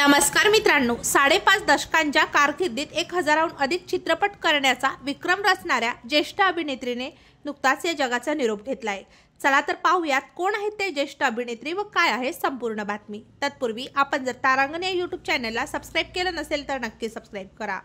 नमस्कार मित्रांनो, 5.5 दशकांच्या कारकिर्दीत 1000हून अधिक चित्रपट करण्याचा विक्रम रचणाऱ्या ज्येष्ठ अभिनेत्रीने नुकताच या जगाचा निरोप घेतलाय। चला तर पाहूयात कोण आहेत ते ज्येष्ठ अभिनेत्री व काय आहे संपूर्ण बातमी। तत्पूर्वी आपण जर तारांगण या YouTube चॅनलला सबस्क्राइब केलं नसेल तर नक्की सबस्क्राइब करा।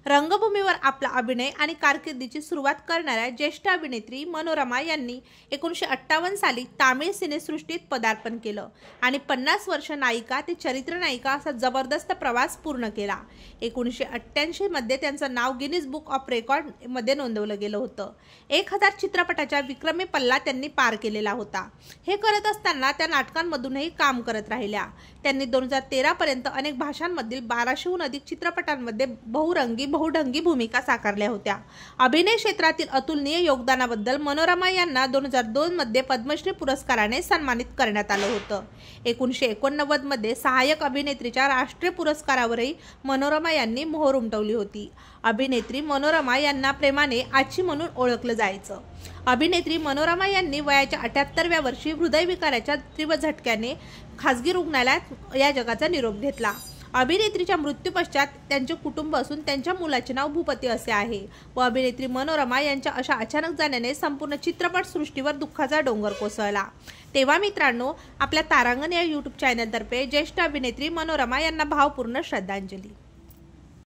रंगभूमीवर आपला अभिनय आणि कारकिर्दीची सुरुवात करणाऱ्या ज्येष्ठ अभिनेत्री मनोरमा यांनी 1958 साली तामिळ सिनेसृष्टीत पदार्पण केलं आणि 50 वर्ष नायिका ते चरित्र नायिका असा जबरदस्त प्रवास पूर्ण केला। 1988 मध्ये त्यांचं नाव गिनीज बुक ऑफ रेकॉर्ड मध्ये नोंदवलं गेलं होतं। 1000 चित्रपटाच्या विक्रमी पल्ला त्यांनी पार केलेला होता। हे करत असताना त्या नाटकांमधूनही काम करत राहिल्या। त्यांनी 2013 पर्यंत अनेक भाषांमधील 1200हून अधिक चित्रपटांमध्ये बहुढंगी भूमिका साकारल्या होत्या। अभिनय क्षेत्रातील अतुलनीय योगदानाबद्दल मनोरमा यांना 2002 मध्ये पद्मश्री पुरस्काराने सन्मानित करण्यात आलं होतं। 1989 मध्ये सहाय्यक अभिनेत्रीच्या राष्ट्रीय पुरस्कारावरही मनोरमा यांनी मोहर उमटवली होती। अभिनेत्री मनोरमा यांना प्रेमाने आची म्हणून ओळखलं जायचं। अभिनेत्री मनोरमा यांनी वयाच्या 78व्या वर्षी हृदयविकाराच्या तीव्र झटक्याने खासगी रुग्णालयात या जगाचा निरोप घेतला। अभिनेत्रीच्या मृत्यू पश्चात त्यांचे कुटुंब असून त्यांच्या मुलाचे नाव भूपती असे आहे व अभिनेत्री मनोरमा यांच्या अशा अचानक जाण्याने संपूर्ण चित्रपट सृष्टीवर दुःखाचा डोंगर कोसळला। तेव्हा मित्रांनो, आपल्या तारांगण या YouTube चॅनलतर्फे ज्येष्ठ अभिनेत्री मनोरमा यांना भावपूर्ण श्रद्धांजली।